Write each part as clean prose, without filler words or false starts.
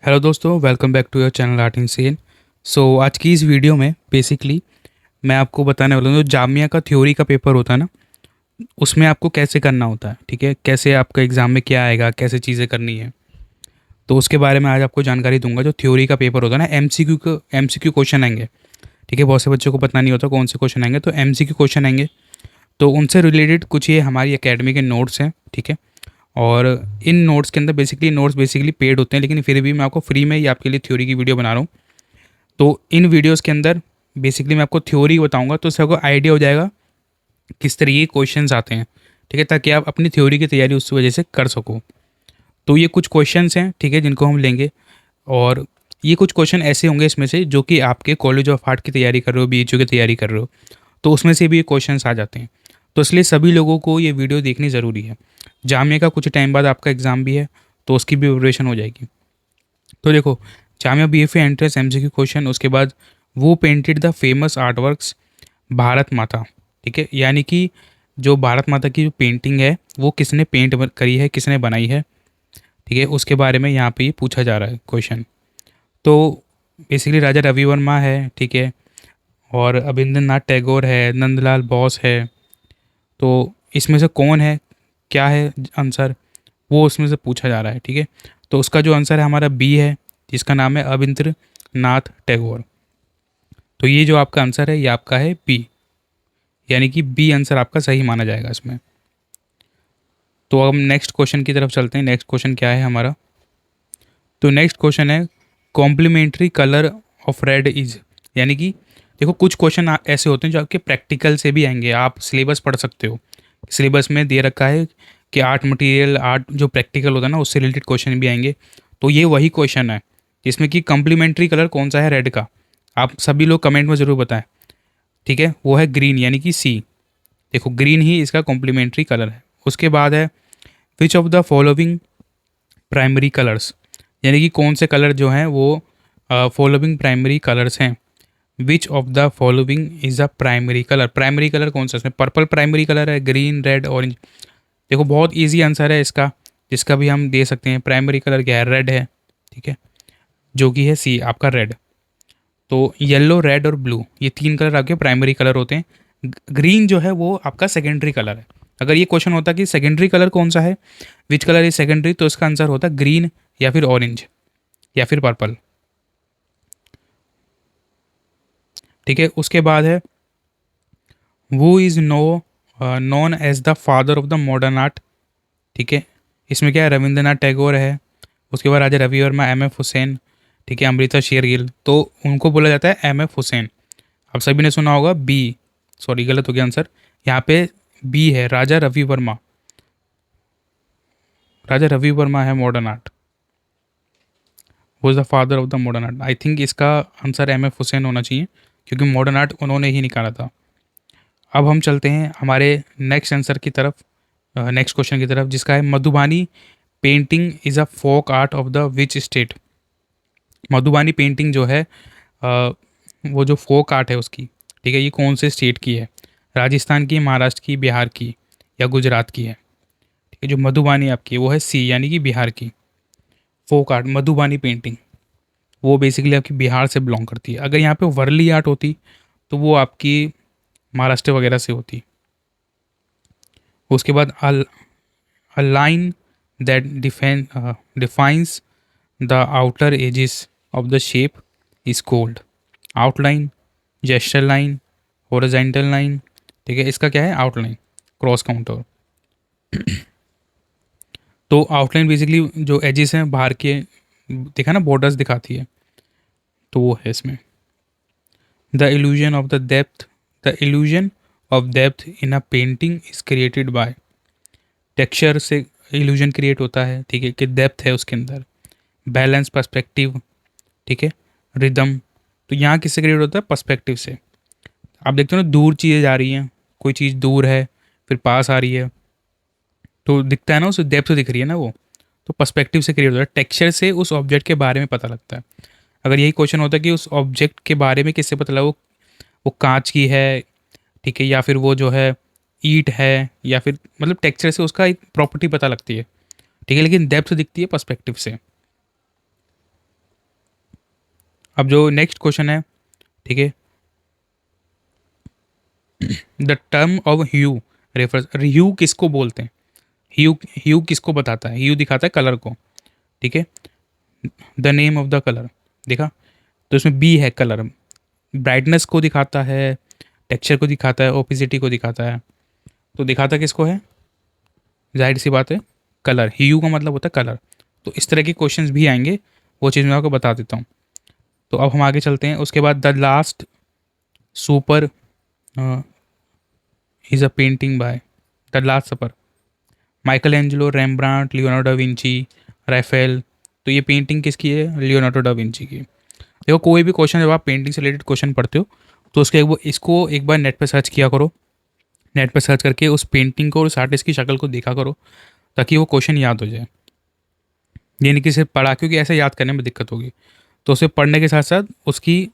Hello दोस्तों, welcome back to your channel art in सेन। So आज की इस वीडियो में बेसिकली मैं आपको बताने वाला हूँ जो जामिया का थ्योरी का पेपर होता है ना, उसमें आपको कैसे करना होता है। ठीक है, कैसे आपका एग्ज़ाम में क्या आएगा, कैसे चीज़ें करनी है, तो उसके बारे में आज आपको जानकारी दूंगा। जो थ्योरी का पेपर होता है ना, एमसीक्यू क्वेश्चन आएंगे। ठीक है, बहुत से बच्चों को पता नहीं होता कौन से क्वेश्चन आएंगे, तो एमसीक्यू क्वेश्चन आएंगे। तो उनसे रिलेटेड कुछ ये हमारी एकेडमी के नोट्स हैं। ठीक है, और इन नोट्स के अंदर बेसिकली पेड होते हैं, लेकिन फिर भी मैं आपको फ्री में ही आपके लिए थ्योरी की वीडियो बना रहा हूँ। तो इन वीडियोस के अंदर बेसिकली मैं आपको थ्योरी बताऊंगा, तो उससे आपको आइडिया हो जाएगा किस तरीके के क्वेश्चंस आते हैं। ठीक है, ताकि आप अपनी थ्योरी की तैयारी उस वजह से कर सको। तो ये कुछ क्वेश्चंस हैं, ठीक है, जिनको हम लेंगे। और ये कुछ क्वेश्चन ऐसे होंगे इसमें से जो कि आपके कॉलेज ऑफ आर्ट की तैयारी कर रहे हो, बीएचयू की तैयारी कर रहे हो, तो उसमें से भी ये क्वेश्चंस आ जाते हैं। तो इसलिए सभी लोगों को ये वीडियो देखनी ज़रूरी है। जामिया का कुछ टाइम बाद आपका एग्ज़ाम भी है, तो उसकी भी प्रिपरेशन हो जाएगी। तो देखो, Jamia BFA entrance MCQ question, उसके बाद वो painted the famous art works Bharat माता। ठीक है, यानी कि जो भारत माता की जो पेंटिंग है वो किसने करी है, किसने बनाई है। ठीक है, उसके बारे में यहाँ पे ये पूछा जा रहा है क्वेश्चन। तो बेसिकली राजा रवि वर्मा है, ठीक है, और अभिंद्रनाथ टैगोर है, नंदलाल बोस है। तो इसमें से कौन है, क्या है आंसर, वो उसमें से पूछा जा रहा है। ठीक है, तो उसका जो आंसर है हमारा बी है, जिसका नाम है अविंद्र नाथ टैगोर। तो ये जो आपका आंसर है ये आपका है बी, यानी कि बी आंसर आपका सही माना जाएगा इसमें। तो अब नेक्स्ट क्वेश्चन की तरफ चलते हैं। नेक्स्ट क्वेश्चन क्या है हमारा, तो नेक्स्ट क्वेश्चन है complementary colour of red is. यानी कि देखो, कुछ क्वेश्चन ऐसे होते हैं जो आपके प्रैक्टिकल से भी आएंगे, आप सिलेबस पढ़ सकते हो। सिलेबस में दे रखा है कि आर्ट मटेरियल, आर्ट जो प्रैक्टिकल होता है ना, उससे रिलेटेड क्वेश्चन भी आएंगे। तो ये वही क्वेश्चन है जिसमें कि कम्प्लीमेंट्री कलर कौन सा है रेड का। आप सभी लोग कमेंट में ज़रूर बताएं। ठीक है, वो है ग्रीन, यानी कि सी। देखो, ग्रीन ही इसका कॉम्प्लीमेंट्री कलर है। उसके बाद है which of the following primary colours, यानी कि कौन से कलर जो हैं वो फॉलोइंग प्राइमरी कलर्स हैं। Which of the following is a primary colour, primary colour कौन सा है इसमें, पर्पल प्राइमरी कलर है, ग्रीन, रेड, ऑरेंज। देखो, बहुत इजी आंसर है इसका, जिसका भी हम दे सकते हैं। प्राइमरी कलर क्या है, रेड है। ठीक है, जो कि है सी आपका रेड। तो येलो, रेड और ब्लू, ये तीन कलर आपके प्राइमरी कलर होते हैं। ग्रीन जो है वो आपका सेकेंडरी कलर है। अगर ये क्वेश्चन होता कि सेकेंडरी कलर कौन सा है, विच कलर इज सेकेंडरी, तो इसका आंसर होता ग्रीन या फिर ऑरेंज या फिर पर्पल। ठीक है, उसके बाद है वो is known as the father of the modern art. ठीक है, इसमें क्या है, रविंद्रनाथ टैगोर है। उसके बाद राजा रवि वर्मा, एम एफ हुसैन, ठीक है, अमृता शेरगिल, तो उनको बोला जाता है एम एफ हुसैन। आप सभी ने सुना होगा बी, सॉरी गलत हो गया आंसर, यहाँ पे बी है, राजा रवि वर्मा। राजा रवि वर्मा है मॉडर्न आर्ट, वो is the father of the modern art. I think इसका आंसर एम एफ हुसैन होना चाहिए, क्योंकि मॉडर्न आर्ट उन्होंने ही निकाला था। अब हम चलते हैं हमारे नेक्स्ट आंसर की तरफ, नेक्स्ट क्वेश्चन की तरफ, जिसका है Madhubani painting is a folk art of the which state. Madhubani painting जो है अ, वो जो फोक आर्ट है उसकी, ठीक है, ये कौन से स्टेट की है, राजस्थान की, महाराष्ट्र की, बिहार की या गुजरात की है। ठीक है, जो मधुबानी आपकी है वो है सी, यानी कि बिहार की। फोक आर्ट मधुबानी पेंटिंग, वो बेसिकली आपकी बिहार से बिलोंग करती है। अगर यहाँ पे वर्ली आर्ट होती तो वो आपकी महाराष्ट्र वगैरह से होती। उसके बाद a line that defines the outer edges of the shape is called outline, gesture line, horizontal line। ठीक है, इसका क्या है, आउटलाइन, क्रॉस काउंटर। तो आउटलाइन बेसिकली जो एजेस हैं बाहर के, देखा ना, बॉर्डर्स दिखाती है, तो वो है इसमें। The illusion of the depth, the illusion of depth in a painting is created by, texture से इल्यूजन क्रिएट होता है। ठीक है, कि डेप्थ है उसके अंदर, बैलेंस, पर्सपेक्टिव, ठीक है, रिदम। तो यहाँ किससे क्रिएट होता है, पर्सपेक्टिव से। आप देखते हो ना, दूर चीज़ें जा रही हैं, कोई चीज़ दूर है फिर पास आ रही है, तो दिखता है ना, उसे डेप्थ दिख रही है ना वो, तो पर्सपेक्टिव से क्रिएट होता है। टेक्सचर से उस ऑब्जेक्ट के बारे में पता लगता है। अगर यही क्वेश्चन होता है कि उस ऑब्जेक्ट के बारे में किससे पता लगा, वो कांच की है, ठीक है, या फिर वो जो है ईंट है, या फिर मतलब टेक्सचर से उसका एक प्रॉपर्टी पता लगती है। ठीक है, लेकिन डेप्थ दिखती है पर्सपेक्टिव से। अब जो नेक्स्ट क्वेश्चन है, ठीक है, the term of hue refers, hue किसको बोलते हैं? ह्यू, ह्यू किसको बताता है? ह्यू दिखाता है कलर को, ठीक है। The name of the colour, देखा, तो इसमें बी है कलर, ब्राइटनेस को दिखाता है, टेक्सचर को दिखाता है, ओपेसिटी को दिखाता है। तो दिखाता किसको है? जाहिर सी बात है कलर, ह्यू का मतलब होता है कलर। तो इस तरह के क्वेश्चंस भी आएंगे, वो चीज़ मैं आपको बता देता हूँ। तो अब हम आगे चलते हैं। उसके बाद the last supper is a painting by, the last supper, Michelangelo, Rembrandt, Leonardo da Vinci, Raphael. तो ये पेंटिंग किसकी है? लियोनार्डो डा विंची की। देखो कोई भी क्वेश्चन जब आप पेंटिंग से रिलेटेड क्वेश्चन पढ़ते हो तो इसको एक बार नेट पे सर्च किया करो। नेट पे सर्च करके उस पेंटिंग को और उस आर्टिस्ट की शक्ल को देखा करो, ताकि वो क्वेश्चन याद हो जाए। ये नहीं कि सिर्फ पढ़ा, क्योंकि ऐसे याद करने में दिक्कत होगी। तो उसे पढ़ने के साथ साथ उसकी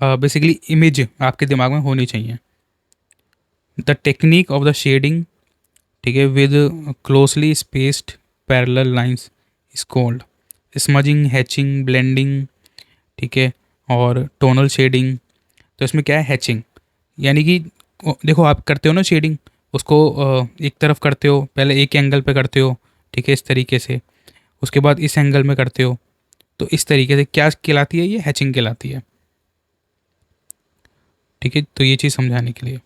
बेसिकली इमेज आपके दिमाग में होनी चाहिए। The technique of the shading, ठीक है, with closely spaced parallel lines is called smudging, hatching, blending, ठीक है, और टोनल शेडिंग। तो इसमें क्या है? हैचिंग, यानी कि देखो आप करते हो ना शेडिंग, उसको एक तरफ करते हो, पहले एक एंगल पे करते हो, ठीक है, इस तरीके से, उसके बाद इस एंगल में करते हो। तो इस तरीके से क्या कहलाती है? ये हैचिंग कहलाती है, ठीक है। तो ये चीज़ समझाने के लिए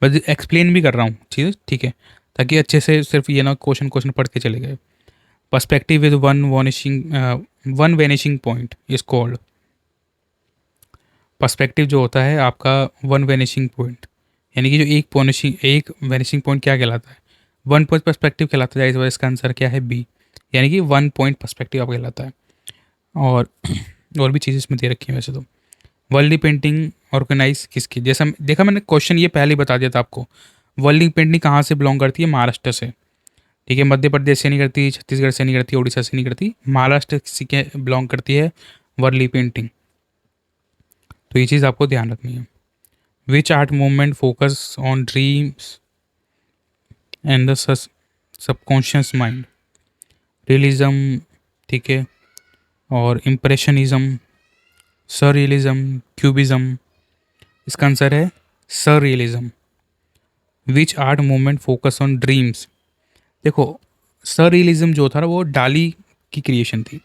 बस एक्सप्लेन भी कर रहा हूँ चीज़, ठीक है, ताकि अच्छे से सिर्फ ये ना क्वेश्चन क्वेश्चन पढ़ के चले गए। Perspective with one vanishing point is called, perspective जो होता है आपका वन वेनिशिंग पॉइंट, यानी कि जो एक वेनिशिंग पॉइंट क्या कहलाता है? वन पॉइंट पर्सपेक्टिव कहलाता है। इस वजह इसका आंसर क्या है? बी, यानी कि वन पॉइंट पर्सपेक्टिव आपका कहलाता है। और और भी चीज़ें इसमें दे रखी हैं वैसे तो। वर्ल्ड पेंटिंग ऑर्गेनाइज किसकी? जैसा देखा मैंने क्वेश्चन ये पहले ही बता दिया था आपको। वर्ल्ड पेंटिंग कहाँ से बिलोंग करती है? महाराष्ट्र से, ठीक है। मध्य प्रदेश से नहीं करती, छत्तीसगढ़ से नहीं करती, उड़ीसा से नहीं करती, महाराष्ट्र से बिलोंग करती है वर्ली पेंटिंग। तो ये चीज़ आपको ध्यान रखनी है। विच art movement focus on dreams and the subconscious mind? Realism, ठीक है, और इम्प्रेशनिज्म, सररियलिज्म, क्यूबिज्म। इसका आंसर है सररियलिज्म। विच art movement focus on dreams? देखो सररियलिज्म जो था ना वो डाली की क्रिएशन थी।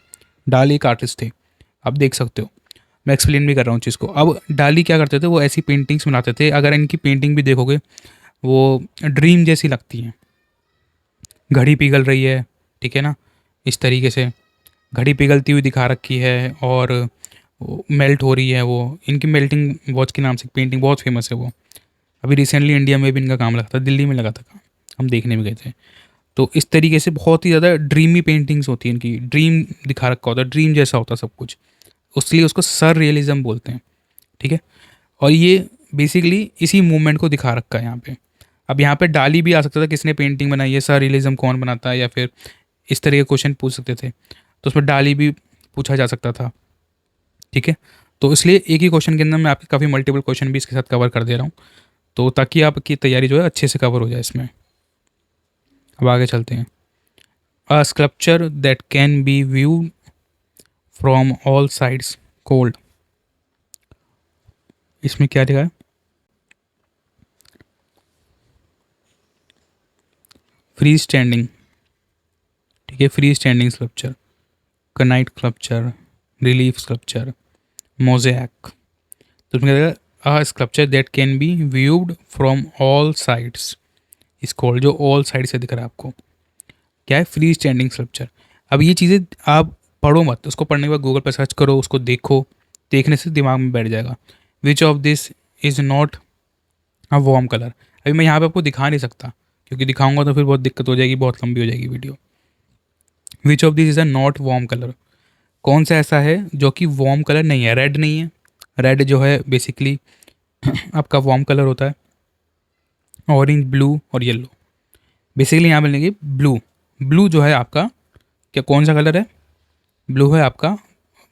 डाली एक आर्टिस्ट थे, आप देख सकते हो। मैं एक्सप्लेन भी कर रहा हूँ चीज़ को। अब डाली क्या करते थे? वो ऐसी पेंटिंग्स बनाते थे, अगर इनकी पेंटिंग भी देखोगे वो ड्रीम जैसी लगती है। घड़ी पिघल रही है, ठीक है ना, इस तरीके से घड़ी पिघलती हुई दिखा रखी है, और मेल्ट हो रही है वो। इनकी मेल्टिंग वॉच के नाम से पेंटिंग बहुत फेमस है वो। अभी रिसेंटली इंडिया में भी इनका काम लगा था, दिल्ली में लगा था काम, हम देखने में गए थे। तो इस तरीके से बहुत ही ज़्यादा ड्रीमी पेंटिंग्स होती हैं इनकी, ड्रीम दिखा रखा होता है, ड्रीम जैसा होता है सब कुछ, उसलिए उसको सर रियलिज्म बोलते हैं, ठीक है। और ये बेसिकली इसी मूवमेंट को दिखा रखा है यहाँ पे। अब यहाँ पे डाली भी आ सकता था, किसने पेंटिंग बनाई है, सर रियलिज्म कौन बनाता है, या फिर इस तरह के क्वेश्चन पूछ सकते थे, तो उसमें डाली भी पूछा जा सकता था, ठीक है। तो इसलिए एक ही क्वेश्चन के अंदर मैं आपके काफ़ी मल्टीपल क्वेश्चन भी इसके साथ कवर कर दे रहा हूँ, तो ताकि आपकी तैयारी जो है अच्छे से कवर हो जाए इसमें। अब आगे चलते हैं। A sculpture that can be viewed from all sides called, इसमें क्या लिखा है? फ्री स्टैंडिंग, ठीक है, फ्री स्टैंडिंग स्कल्पचर, कनाइट स्कल्पचर, रिलीफ स्कल्पचर, मोज़ेक। तो उसमें क्या लिखा? A sculpture that can be viewed from all sides is called, जो ऑल साइड से दिख रहा है आपको, क्या है? Free standing sculpture. अब ये चीज़ें आप पढ़ो मत, उसको पढ़ने के बाद गूगल पर सर्च करो, उसको देखो, देखने से दिमाग में बैठ जाएगा। Which of this is not a warm colour? अभी मैं यहाँ पे आपको दिखा नहीं सकता, क्योंकि दिखाऊंगा तो फिर बहुत दिक्कत हो जाएगी, बहुत लंबी हो जाएगी video. Which of this is a not warm colour? कौन सा ऐसा है जो कि वार्म कलर नहीं है? रेड नहीं है, रेड जो है बेसिकली आपका वार्म कलर होता है। ऑरेंज, ब्लू और येलो, बेसिकली यहाँ मिलेंगे ब्लू। ब्लू जो है आपका, क्या कौन सा कलर है? ब्लू है आपका।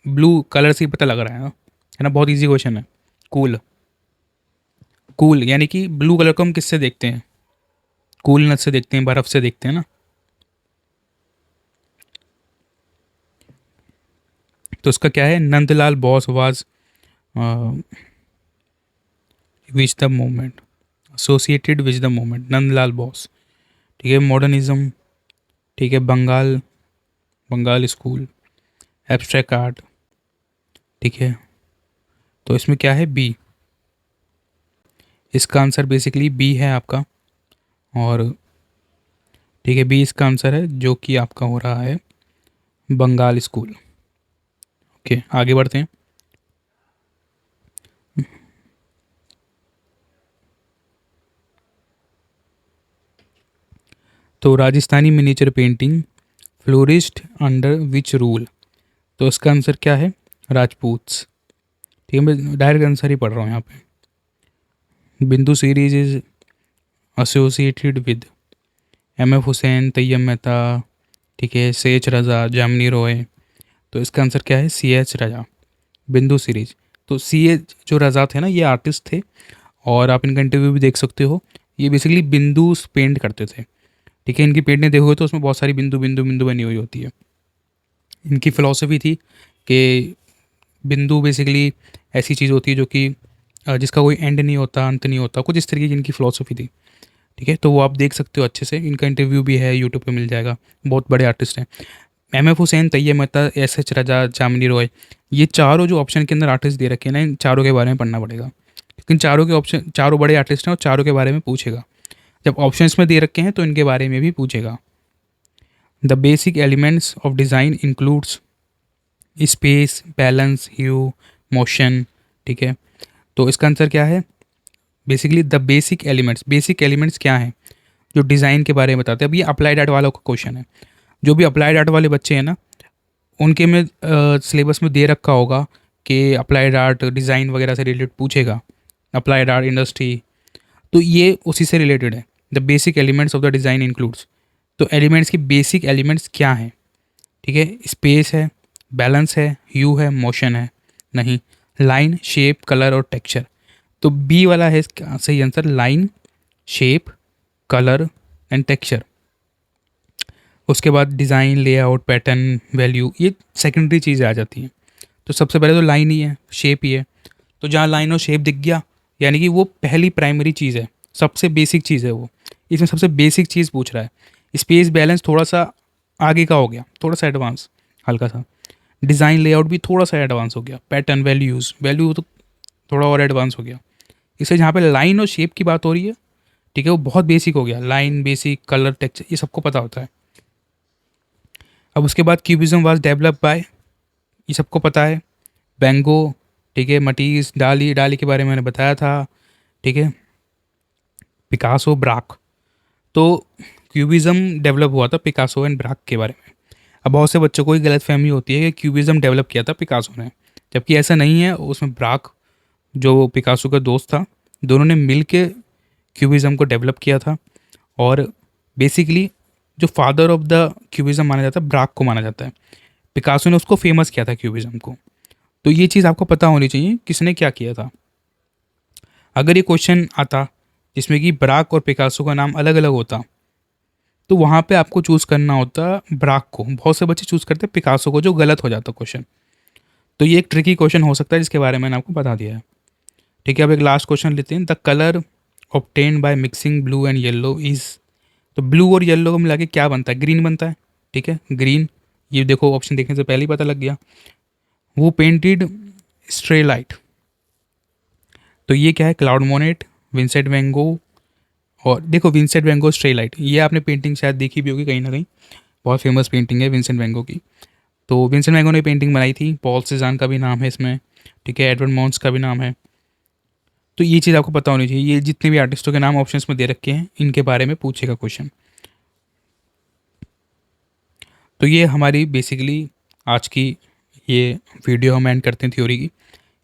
ब्लू कलर से ही पता लग रहा है ना, बहुत इजी क्वेश्चन है। कूल, कूल यानी कि ब्लू कलर को हम किससे देखते हैं? कूलनेस से देखते हैं, बर्फ़ से देखते हैं ना। तो उसका क्या है, Nandalal Bose was with the movement, associated with the movement, Nandalal Bose. ठीक है, मॉडर्निज्म। ठीक है, Bengal, Bengal school, abstract art. ठीक है, तो इसमें क्या है, बी। इसका आंसर बेसिकली बी है आपका। और ठीक है, बी इसका आंसर है, जो कि आपका हो रहा है बंगाल स्कूल। ओके, आगे बढ़ते हैं। तो Rajasthani miniature painting florist under which rule, तो इसका आंसर क्या है, राजपूत्स। ठीक है, मैं डायरेक्ट आंसर ही पढ़ रहा हूँ यहाँ पे। Bindu series is associated with M F Hussain, Tyeb Mehta. ठीक है, सी एच रज़ा, जामनी रॉय। तो इसका आंसर क्या है, सी एच रज़ा, बिंदु सीरीज। तो सी एच जो रज़ा थे ना, ये आर्टिस्ट थे, और आप इनका इंटरव्यू भी देख सकते हो। ये बेसिकली बिंदु पेंट करते थे। ठीक है, इनकी पेंटिंग देखोगे तो उसमें बहुत सारी बिंदु बिंदु बिंदु बनी हुई होती है। इनकी फ़िलॉसफी थी कि बिंदु बेसिकली ऐसी चीज़ होती है जो कि जिसका कोई एंड नहीं होता, अंत नहीं होता, कुछ इस तरीके की इनकी फ़िलॉसफी थी। ठीक है, तो वो आप देख सकते हो अच्छे से, इनका इंटरव्यू भी है, यूट्यूब पे मिल जाएगा। बहुत बड़े आर्टिस्ट हैं। M F Hussain, Tyeb Mehta, S H Raza, Jamini Roy, ये चारों जो ऑप्शन के अंदर आर्टिस्ट दे रखे हैं ना, इन चारों के बारे में पढ़ना पड़ेगा। लेकिन चारों के ऑप्शन, चारों बड़े आर्टिस्ट हैं और चारों के बारे में पूछेगा। जब ऑप्शंस में दे रखे हैं तो इनके बारे में भी पूछेगा। The basic elements of design includes space, balance, hue, motion. ठीक है, तो इसका आंसर क्या है, basically the basic elements. Basic elements क्या हैं, जो डिज़ाइन के बारे में बताते हैं। अब ये अप्लाइड आर्ट वालों का क्वेश्चन है। जो भी अप्लाइड आर्ट वाले बच्चे हैं ना, उनके में सिलेबस में दे रखा होगा कि अप्लाइड आर्ट डिज़ाइन वगैरह से रिलेटेड पूछेगा, अप्लाइड आर्ट इंडस्ट्री। तो ये उसी से रिलेटेड है। The basic elements of the design includes, तो एलिमेंट्स की बेसिक एलिमेंट्स क्या हैं। ठीक है, स्पेस है, बैलेंस है, ह्यू है, मोशन है, नहीं, लाइन, शेप, कलर और टेक्सचर। तो बी वाला है इसका सही answer, line, shape, colour and texture. उसके बाद डिज़ाइन, लेआउट, पैटर्न, वैल्यू, ये सेकेंडरी चीज़ें आ जाती हैं। तो सबसे पहले तो लाइन ही है, शेप ही है। तो जहाँ लाइन और शेप दिख गया, यानी कि वो पहली प्राइमरी चीज़ है, सबसे बेसिक चीज़ है वो। इसमें सबसे बेसिक चीज़ पूछ रहा है। स्पेस, बैलेंस थोड़ा सा आगे का हो गया, थोड़ा सा एडवांस, हल्का सा। डिज़ाइन, लेआउट भी थोड़ा सा एडवांस हो गया। पैटर्न, वैल्यूज़, वैल्यू तो थोड़ा और एडवांस हो गया। इससे जहाँ पे लाइन और शेप की बात हो रही है, ठीक है, वो बहुत बेसिक हो गया। लाइन, बेसिक, कलर, टेक्सचर, ये सबको पता होता है। अब उसके बाद क्यूबिज्म वाज डेवलप बाय, ये सबको पता है। बेंगो, ठीक है, मटीज, डाली, डाली के बारे में मैंने बताया था। ठीक है, पिकासो, ब्राक। तो क्यूबिज्म डेवलप हुआ था पिकासो एंड ब्राक के बारे में। अब बहुत से बच्चों को ये गलत फहमी होती है कि क्यूबिज्म डेवलप किया था पिकासो ने, जबकि ऐसा नहीं है। उसमें ब्राक जो पिकासो का दोस्त था, दोनों ने मिल के क्यूबिज्म को डेवलप किया था। और बेसिकली जो फादर ऑफ द क्यूबिज्म माना जाता है, ब्राक को माना जाता है। पिकासो ने उसको फेमस किया था क्यूबिज्म को। तो ये चीज़ आपको पता होनी चाहिए, किसने क्या किया था। अगर ये क्वेश्चन आता जिसमें कि ब्राक और पिकासो का नाम अलग अलग होता, तो वहाँ पे आपको चूज़ करना होता ब्राक को। बहुत से बच्चे चूज़ करते पिकासो को, जो गलत हो जाता क्वेश्चन। तो ये एक ट्रिकी क्वेश्चन हो सकता है, जिसके बारे में मैंने आपको बता दिया है। ठीक है, अब एक लास्ट क्वेश्चन लेते हैं। The colour obtain by mixing blue and yellow is, तो ब्लू और येलो को मिला के क्या बनता है, ग्रीन बनता है। ठीक है, ग्रीन, ये देखो ऑप्शन देखने से पहले ही पता लग गया। वो पेंटेड स्ट्रे लाइट, तो ये क्या है, क्लाउड मोनेट, विंसेंट वैन गो। और देखो विंसेंट वैन गो स्ट्रे लाइट, ये आपने पेंटिंग शायद देखी भी होगी कहीं ना कहीं, बहुत फेमस पेंटिंग है विंसेंट वैन गो की। तो विंसेंट वैन गो ने पेंटिंग बनाई थी। पॉल सेजान का भी नाम है इसमें। ठीक है, एडवर्ड मॉन्स का भी नाम है। तो ये चीज़ आपको पता होनी चाहिए। ये जितने भी आर्टिस्टों के नाम ऑप्शंस में दे रखे हैं, इनके बारे में पूछेगा क्वेश्चन। तो ये हमारी बेसिकली आज की ये वीडियो हम एंड करते हैं थ्योरी की।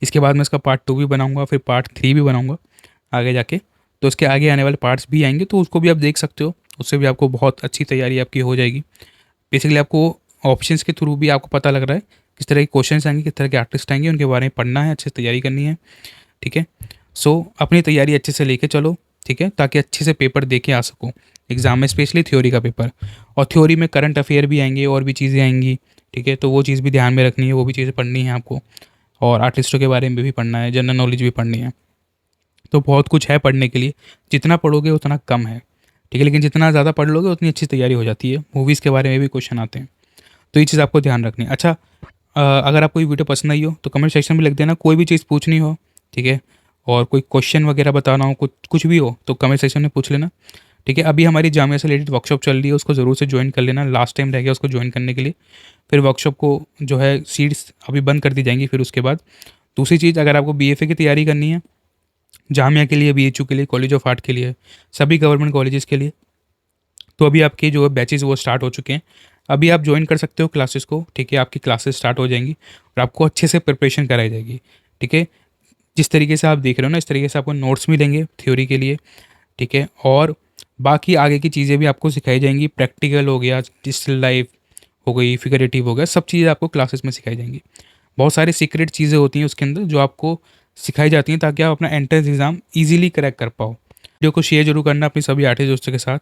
इसके बाद मैं इसका पार्ट 2 भी बनाऊंगा, फिर पार्ट 3 भी बनाऊंगा आगे जाके। तो उसके आगे आने वाले पार्ट्स भी आएंगे, तो उसको भी आप देख सकते हो। उससे भी आपको बहुत अच्छी तैयारी आपकी हो जाएगी। बेसिकली आपको ऑप्शंस के थ्रू भी आपको पता लग रहा है किस तरह के क्वेश्चन आएंगे, किस तरह के आर्टिस्ट आएंगे, उनके बारे में पढ़ना है, अच्छे से तैयारी करनी है। ठीक है, सो अपनी तैयारी अच्छे से लेके चलो। ठीक है, ताकि अच्छे से पेपर दे के आ सको एग्ज़ाम में, स्पेशली थ्योरी का पेपर। और थ्योरी में करंट अफेयर भी आएंगे और भी चीज़ें आएंगी, ठीक है, तो वो चीज़ भी ध्यान में रखनी है, वो भी चीज़ें पढ़नी है आपको, और आर्टिस्टों के बारे में भी पढ़ना है, जनरल नॉलेज भी पढ़नी है। तो बहुत कुछ है पढ़ने के लिए, जितना पढ़ोगे उतना कम है, ठीक है, लेकिन जितना ज़्यादा पढ़ लोगे उतनी अच्छी तैयारी हो जाती है। मूवीज़ के बारे में भी क्वेश्चन आते हैं, तो ये चीज़ आपको ध्यान रखनी है। अच्छा, अगर आपको ये वीडियो पसंद आई हो तो कमेंट सेक्शन में लिख देना, कोई भी चीज़ पूछनी हो, ठीक है, और कोई क्वेश्चन वगैरह बताना हो, कुछ कुछ भी हो तो कमेंट सेक्शन में पूछ लेना, ठीक है। अभी हमारी जामिया से रिलेटेड वर्कशॉप चल रही है, उसको ज़रूर से ज्वाइन कर लेना, लास्ट टाइम रह गया उसको ज्वाइन करने के लिए। फिर वर्कशॉप को जो है सीट्स अभी बंद कर दी जाएंगी। फिर उसके बाद दूसरी चीज़, अगर आपको बीएफए की तैयारी करनी है, जामिया के लिए, बीएचयू के लिए, कॉलेज ऑफ आर्ट के लिए, सभी गवर्नमेंट कॉलेजेस के लिए, तो अभी आपके जो बैचेज़ वो स्टार्ट हो चुके हैं। अभी आप ज्वाइन कर सकते हो क्लासेस को, ठीक है, आपकी क्लासेस स्टार्ट हो जाएंगी और आपको अच्छे से प्रिपरेशन कराई जाएगी, ठीक है। जिस तरीके से आप देख रहे हो ना, इस तरीके से आपको नोट्स मिलेंगे थ्योरी के लिए, ठीक है, और बाकी आगे की चीज़ें भी आपको सिखाई जाएंगी। प्रैक्टिकल हो गया, डिजिटल लाइफ हो गई, फिगरेटिव हो गया, सब चीज़ें आपको क्लासेस में सिखाई जाएंगी। बहुत सारी सीक्रेट चीज़ें होती हैं उसके अंदर जो आपको सिखाई जाती हैं, ताकि आप अपना एंट्रेंस एग्ज़ाम ईजिली क्रैक कर पाओ। वीडियो को शेयर जरूर करना अपने सभी आर्टिस्ट दोस्तों के साथ।